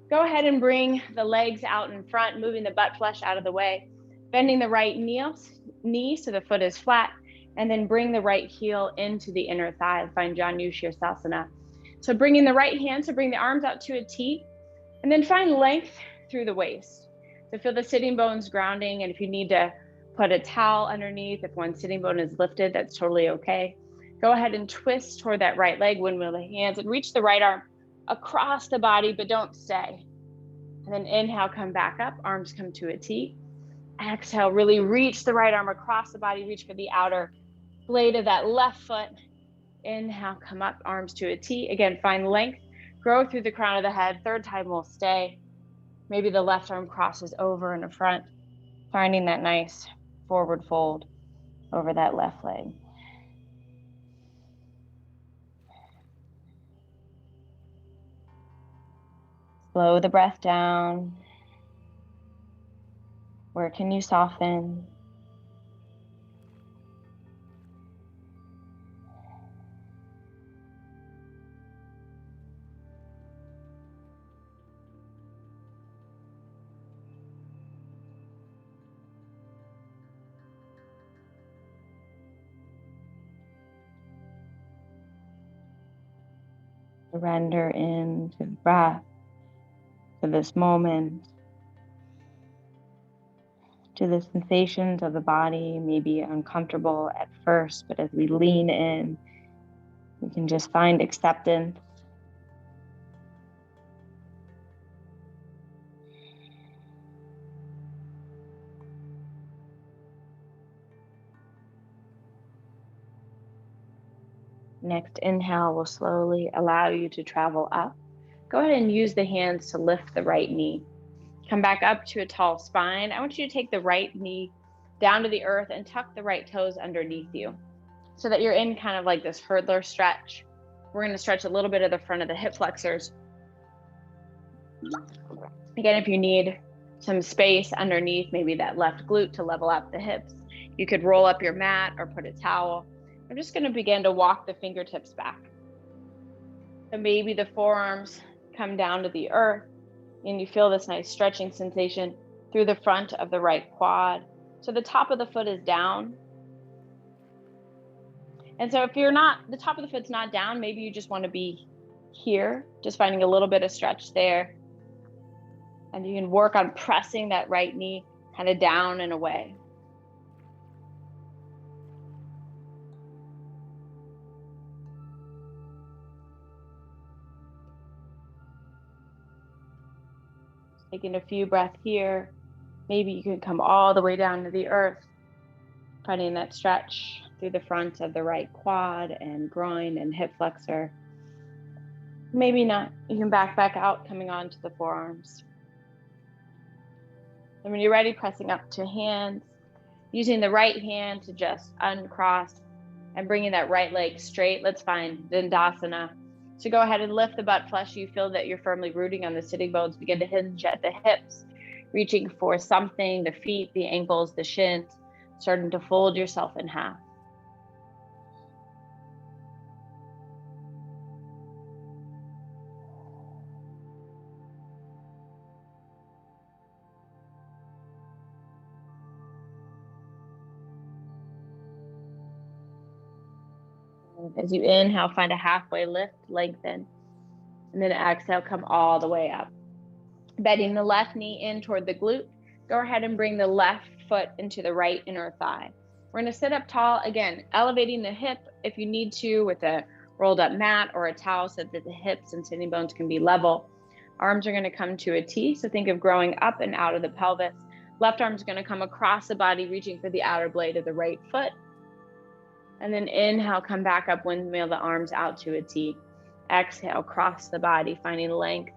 Go ahead and bring the legs out in front, moving the butt flesh out of the way, bending the right knee so the foot is flat, and then bring the right heel into the inner thigh. Find Janu Shirsasana. So bringing the right hand, so bring the arms out to a T, and then find length through the waist. So feel the sitting bones grounding, and if you need to put a towel underneath, if one sitting bone is lifted, that's totally okay. Go ahead and twist toward that right leg, windmill the hands, and reach the right arm across the body, but don't stay. And then inhale, come back up, arms come to a T. Exhale, really reach the right arm across the body, reach for the outer blade of that left foot. Inhale, come up, arms to a T. Again, find length, grow through the crown of the head. Third time we'll stay. Maybe the left arm crosses over in the front, finding that nice forward fold over that left leg. Slow the breath down. Where can you soften? Surrender into the breath, to this moment, to the sensations of the body. May be uncomfortable at first, but as we lean in, we can just find acceptance. Next inhale will slowly allow you to travel up. Go ahead and use the hands to lift the right knee. Come back up to a tall spine. I want you to take the right knee down to the earth and tuck the right toes underneath you so that you're in kind of like this hurdler stretch. We're going to stretch a little bit of the front of the hip flexors. Again, if you need some space underneath, maybe that left glute to level out the hips, you could roll up your mat or put a towel. I'm just going to begin to walk the fingertips back. So maybe the forearms come down to the earth and you feel this nice stretching sensation through the front of the right quad. So the top of the foot is down. And so if the top of the foot's not down, maybe you just want to be here, just finding a little bit of stretch there. And you can work on pressing that right knee kind of down and away. Taking a few breaths here. Maybe you can come all the way down to the earth, finding that stretch through the front of the right quad and groin and hip flexor. Maybe not. You can back out, coming onto the forearms. And when you're ready, pressing up to hands, using the right hand to just uncross and bringing that right leg straight. Let's find Dandasana. So go ahead and lift the butt flesh. You feel that you're firmly rooting on the sitting bones. Begin to hinge at the hips, reaching for something, the feet, the ankles, the shins, starting to fold yourself in half. As you inhale, find a halfway lift, lengthen, and then exhale, come all the way up. Bending the left knee in toward the glute, go ahead and bring the left foot into the right inner thigh. We're going to sit up tall, again, elevating the hip if you need to with a rolled up mat or a towel so that the hips and sitting bones can be level. Arms are going to come to a T, so think of growing up and out of the pelvis. Left arm's going to come across the body, reaching for the outer blade of the right foot. And then inhale, come back up, windmill the arms out to a T. Exhale, cross the body, finding length.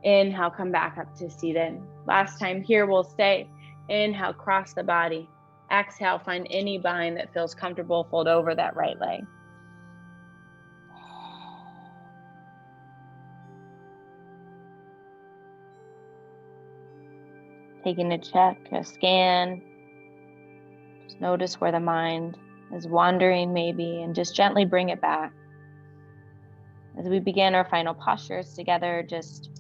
Inhale, come back up to seated. Last time here, we'll stay. Inhale, cross the body. Exhale, find any bind that feels comfortable, fold over that right leg. Taking a check, a scan. Just notice where the mind is wandering maybe, and just gently bring it back. As we begin our final postures together, just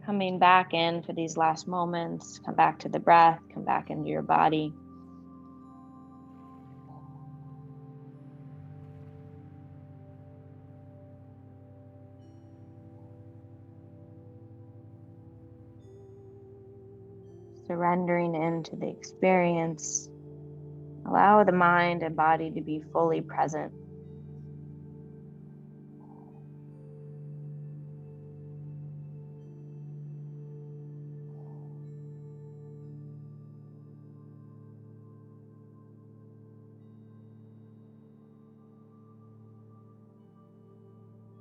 coming back in for these last moments. Come back to the breath, come back into your body. Surrendering into the experience. Allow the mind and body to be fully present.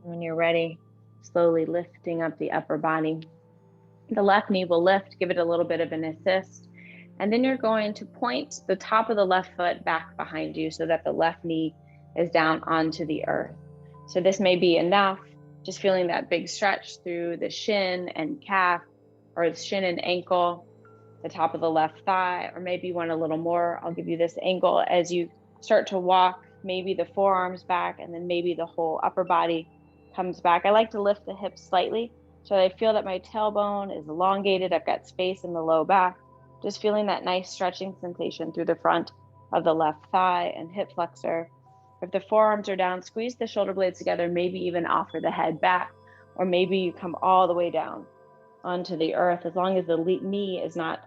When you're ready, slowly lifting up the upper body. The left knee will lift, give it a little bit of an assist. And then you're going to point the top of the left foot back behind you so that the left knee is down onto the earth. So this may be enough, just feeling that big stretch through the shin and calf, or the shin and ankle, the top of the left thigh, or maybe you want a little more. I'll give you this angle as you start to walk, maybe the forearms back, and then maybe the whole upper body comes back. I like to lift the hips slightly so I feel that my tailbone is elongated. I've got space in the low back. Just feeling that nice stretching sensation through the front of the left thigh and hip flexor. If the forearms are down, squeeze the shoulder blades together, maybe even offer the head back, or maybe you come all the way down onto the earth. As long as the knee is not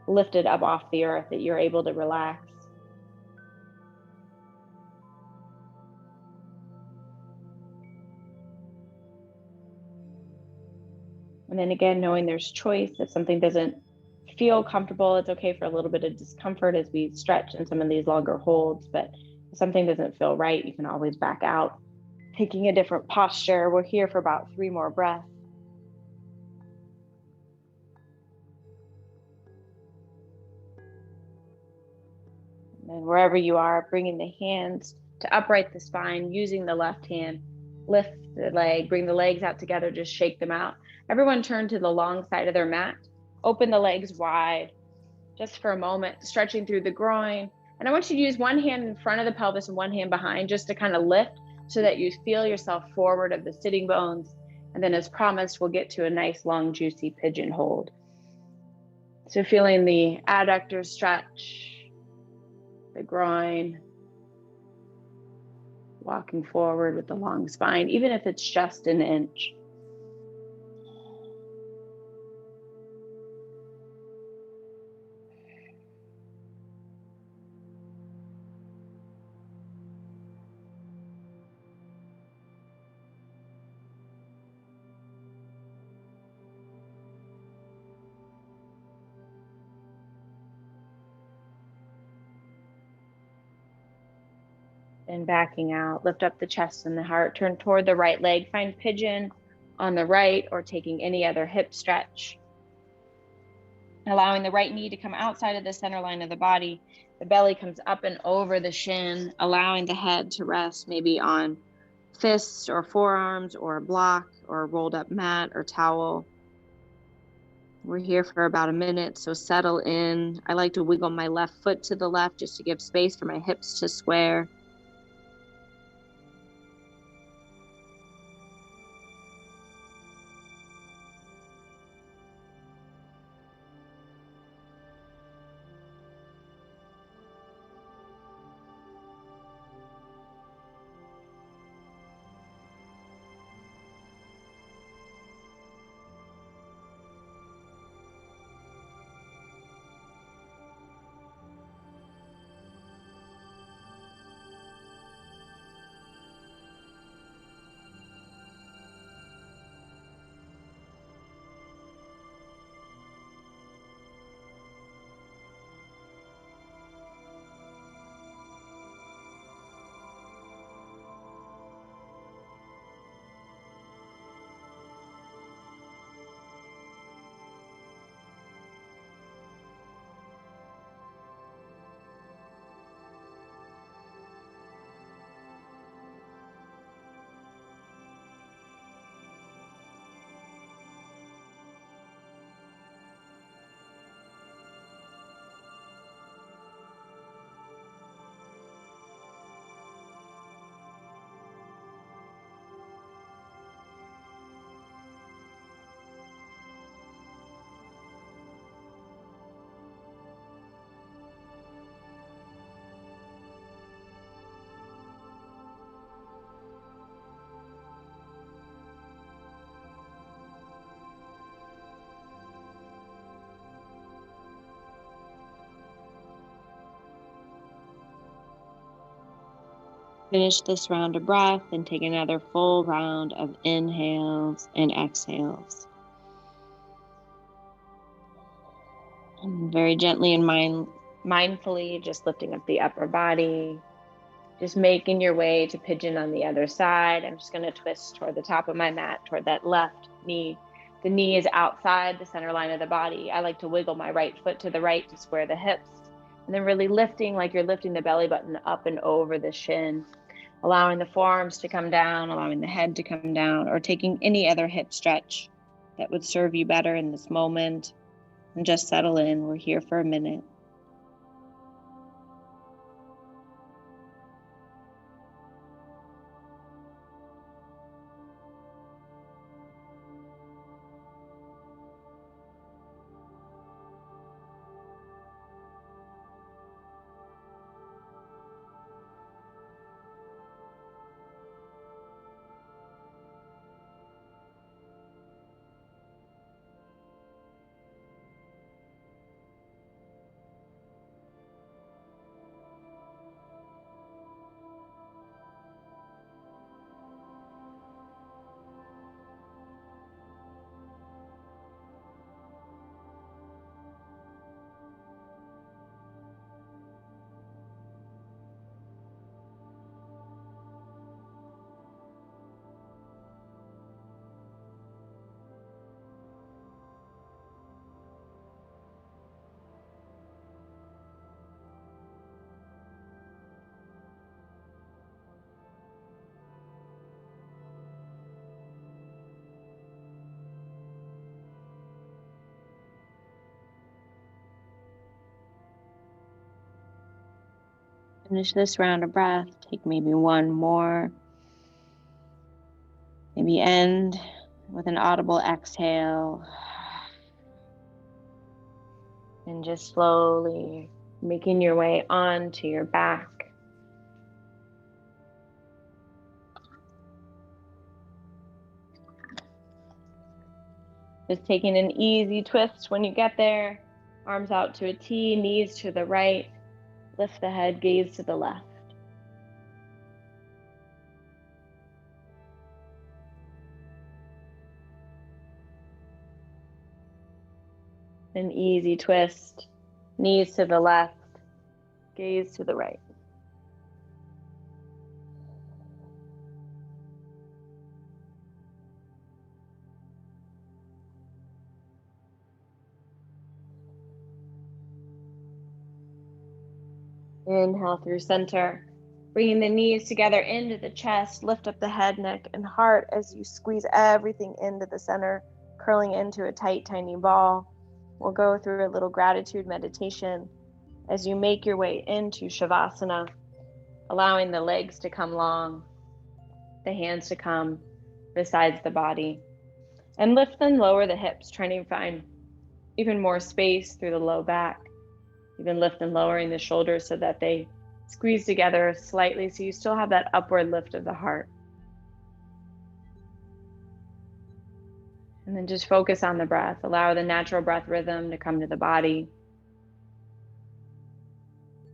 lifted up off the earth, that you're able to relax. And then again, knowing there's choice. If something doesn't feel comfortable, it's okay for a little bit of discomfort as we stretch in some of these longer holds. But if something doesn't feel right, you can always back out, taking a different posture. We're here for about 3 more breaths. And wherever you are, bringing the hands to upright the spine, using the left hand, lift the leg, bring the legs out together, just shake them out. Everyone turn to the long side of their mat, open the legs wide, just for a moment, stretching through the groin. And I want you to use one hand in front of the pelvis and one hand behind, just to kind of lift so that you feel yourself forward of the sitting bones. And then as promised, we'll get to a nice, long, juicy pigeon hold. So feeling the adductors stretch, the groin, walking forward with the long spine, even if it's just an inch. And backing out, lift up the chest and the heart, turn toward the right leg, find pigeon on the right or taking any other hip stretch. Allowing the right knee to come outside of the center line of the body. The belly comes up and over the shin, allowing the head to rest maybe on fists or forearms or a block or a rolled up mat or towel. We're here for about a minute, so settle in. I like to wiggle my left foot to the left just to give space for my hips to square. Finish this round of breath and take another full round of inhales and exhales. And very gently and mindfully, just lifting up the upper body, just making your way to pigeon on the other side. I'm just going to twist toward the top of my mat, toward that left knee. The knee is outside the center line of the body. I like to wiggle my right foot to the right to square the hips, and then really lifting like you're lifting the belly button up and over the shin, allowing the forearms to come down, allowing the head to come down, or taking any other hip stretch that would serve you better in this moment. And just settle in. We're here for a minute. Finish this round of breath. Take maybe one more. Maybe end with an audible exhale. And just slowly making your way onto your back. Just taking an easy twist when you get there. Arms out to a T, knees to the right. Lift the head, gaze to the left. An easy twist, knees to the left, gaze to the right. Inhale through center, bringing the knees together into the chest. Lift up the head, neck, and heart as you squeeze everything into the center, curling into a tight, tiny ball. We'll go through a little gratitude meditation as you make your way into Shavasana, allowing the legs to come long, the hands to come besides the body, and lift and lower the hips, trying to find even more space through the low back. Even lift and lowering the shoulders so that they squeeze together slightly so you still have that upward lift of the heart. And then just focus on the breath. Allow the natural breath rhythm to come to the body.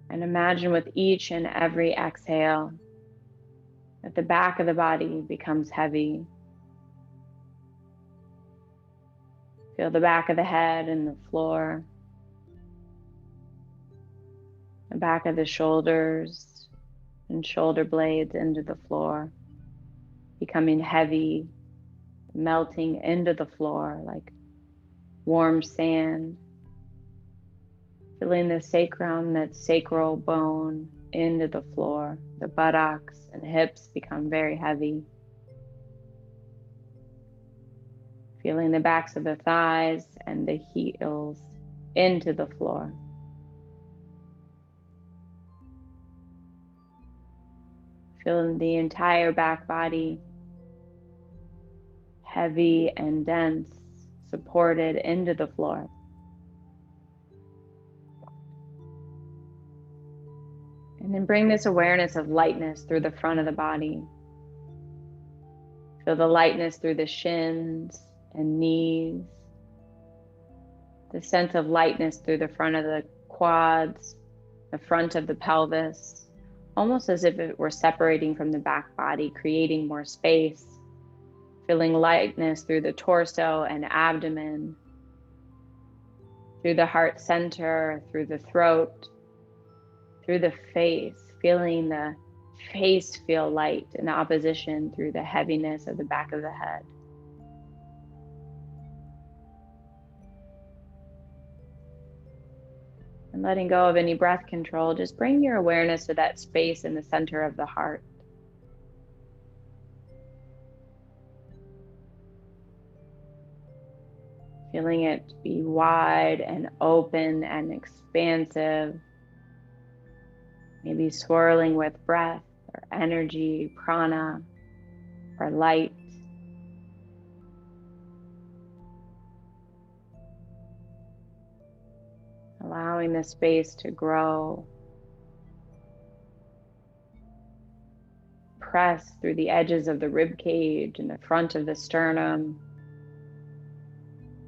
And imagine with each and every exhale that the back of the body becomes heavy. Feel the back of the head and the floor. The back of the shoulders and shoulder blades into the floor, becoming heavy, melting into the floor like warm sand. Feeling the sacrum, that sacral bone, into the floor. The buttocks and hips become very heavy. Feeling the backs of the thighs and the heels into the floor. Feeling the entire back body heavy and dense, supported into the floor. And then bring this awareness of lightness through the front of the body. Feel the lightness through the shins and knees. The sense of lightness through the front of the quads, the front of the pelvis, almost as if it were separating from the back body, creating more space, feeling lightness through the torso and abdomen, through the heart center, through the throat, through the face, feeling the face feel light in opposition through the heaviness of the back of the head. And letting go of any breath control, just bring your awareness to that space in the center of the heart. Feeling it be wide and open and expansive, maybe swirling with breath or energy, prana, or light. Allowing the space to grow. Press through the edges of the rib cage and the front of the sternum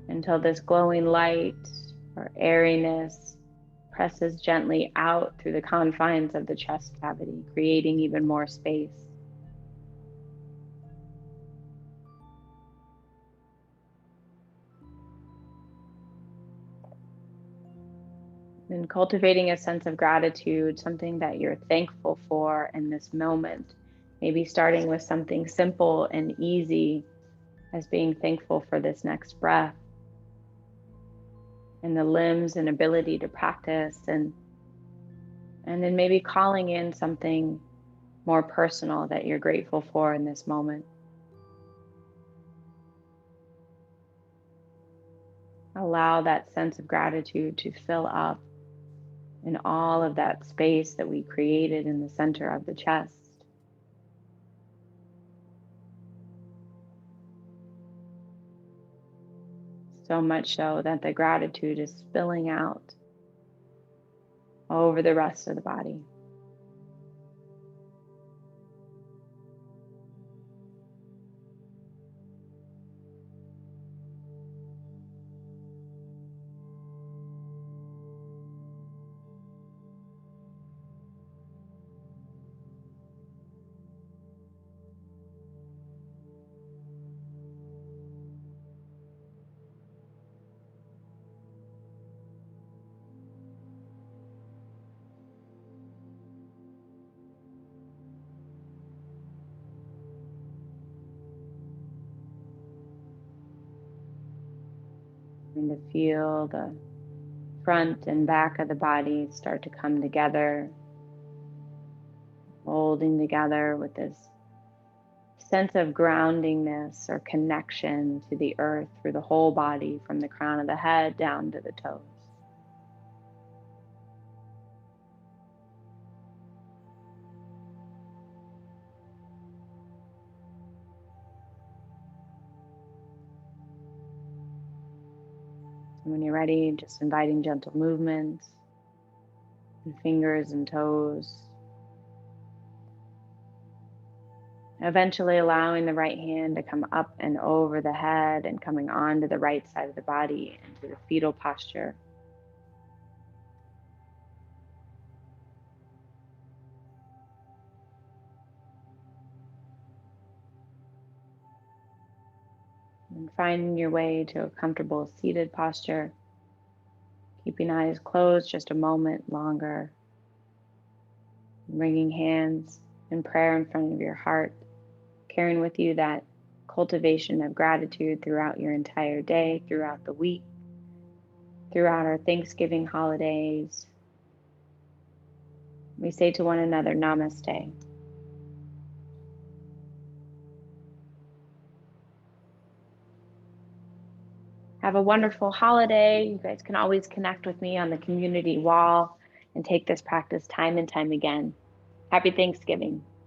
until this glowing light or airiness presses gently out through the confines of the chest cavity, creating even more space. And cultivating a sense of gratitude, something that you're thankful for in this moment. Maybe starting with something simple and easy as being thankful for this next breath and the limbs and ability to practice, and then maybe calling in something more personal that you're grateful for in this moment. Allow that sense of gratitude to fill up in all of that space that we created in the center of the chest. So much so that the gratitude is spilling out over the rest of the body. And to feel the front and back of the body start to come together, molding together with this sense of groundingness or connection to the earth through the whole body, from the crown of the head down to the toes. And when you're ready, just inviting gentle movements and fingers and toes. Eventually allowing the right hand to come up and over the head and coming onto the right side of the body into the fetal posture. And finding your way to a comfortable seated posture, keeping eyes closed just a moment longer. Bringing hands in prayer in front of your heart, carrying with you that cultivation of gratitude throughout your entire day, throughout the week, throughout our Thanksgiving holidays. We say to one another, Namaste. Have a wonderful holiday. You guys can always connect with me on the community wall and take this practice time and time again. Happy Thanksgiving.